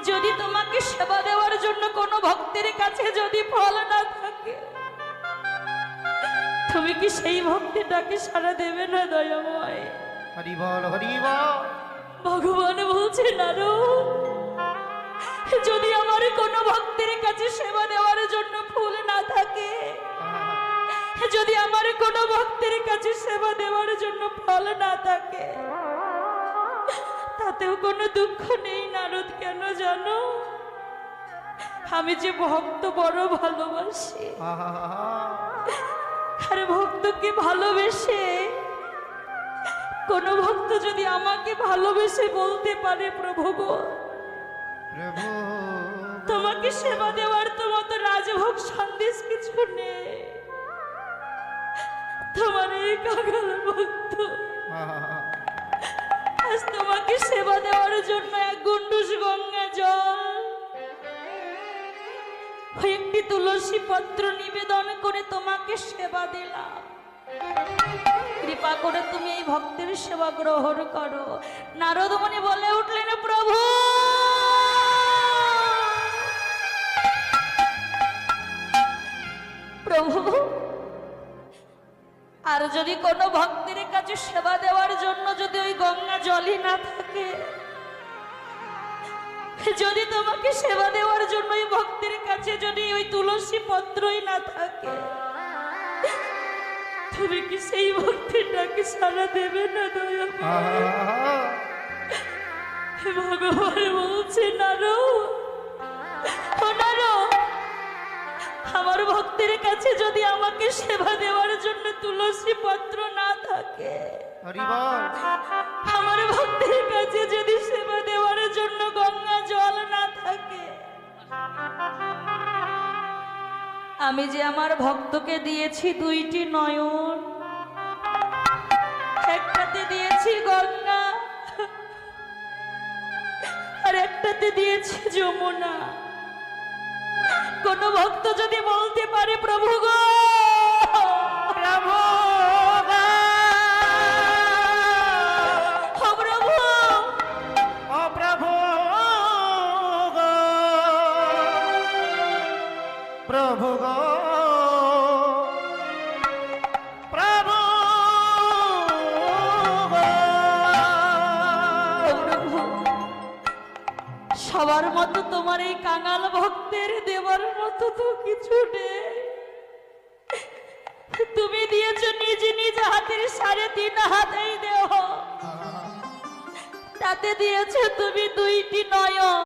যদি তোমাকে সেবা দেওয়ার জন্য কোনো ভক্তের কাছে যদি ফল না থাকে, তুমি কি সেই ভক্তিটাকে সাড়া দেবে না দয়াময়? হরি বল হরি বল। ভগবান বলছে নারদ, যদি আমার কোনো ভক্তের কাছে সেবা দেওয়ার জন্য ফুল না থাকে, যদি আমার কোনো ভক্তের কাছে সেবা দেওয়ার জন্য ফল না থাকে, তাতেও কোনো দুঃখ নেই নারদ। কেন জানো? আমি যে ভক্ত বড় ভালোবাসি, আর ভক্তকে ভালোবেসে কোন ভক্ত যদি আমাকে ভালোবেসে বলতে পারে, প্রভু গো, প্রভু তোমাকে সেবা দেওয়ার তো মতো রাজভোগ সন্দেশ কিছু নেই, তোমার এই কাঙাল ভক্ত আজ তোমাকে সেবা দেওয়ার জন্য এক গুন্ডুস গঙ্গা জল, একটি তুলসী পত্র নিবেদন করে তোমাকে সেবা দিলাম। কৃপা করে তুমি এই ভক্তের সেবা গ্রহণ করো। নারদ মুনি বলে উঠলেন, প্রভু প্রভু, আর যদি কোনো ভক্তের কাছে সেবা দেওয়ার জন্য যদি ওই গঙ্গা জলই না থাকে, যদি তোমাকে সেবা দেওয়ার জন্য ওই ভক্তের কাছে যদি ওই তুলসী পত্রই না থাকে, তুমি কি সেই ভক্তিটাকে সাড়া দেবে না দয়া? ভগবান বলছে, নারদ, আমার ভক্তের কাছে যদি আমাকে সেবা দেওয়ার জন্য তুলসী পত্র না থাকে, আমার ভক্তের কাছে যদি সেবা দেওয়ার জন্য গঙ্গা জল না থাকে, আমি যে আমার ভক্তকে দিয়েছি দুইটি নয়ন, একটাতে দিয়েছি গঙ্গা আর একটাতে দিয়েছি যমুনা, কোন ভক্ত যদি বলতে পারে, প্রভু গো, প্রভু প্রভু গো, প্রভু প্রভু, সবার মতো তোমার এই কাঙাল ভক্তের দেবার মতো তো কিছু নেই। তুমি দিয়েছো নিজ নিজ হাতের 3.5 হাতেই দেহ, তাতে দিয়েছো তুমি দুইটি নয়ন।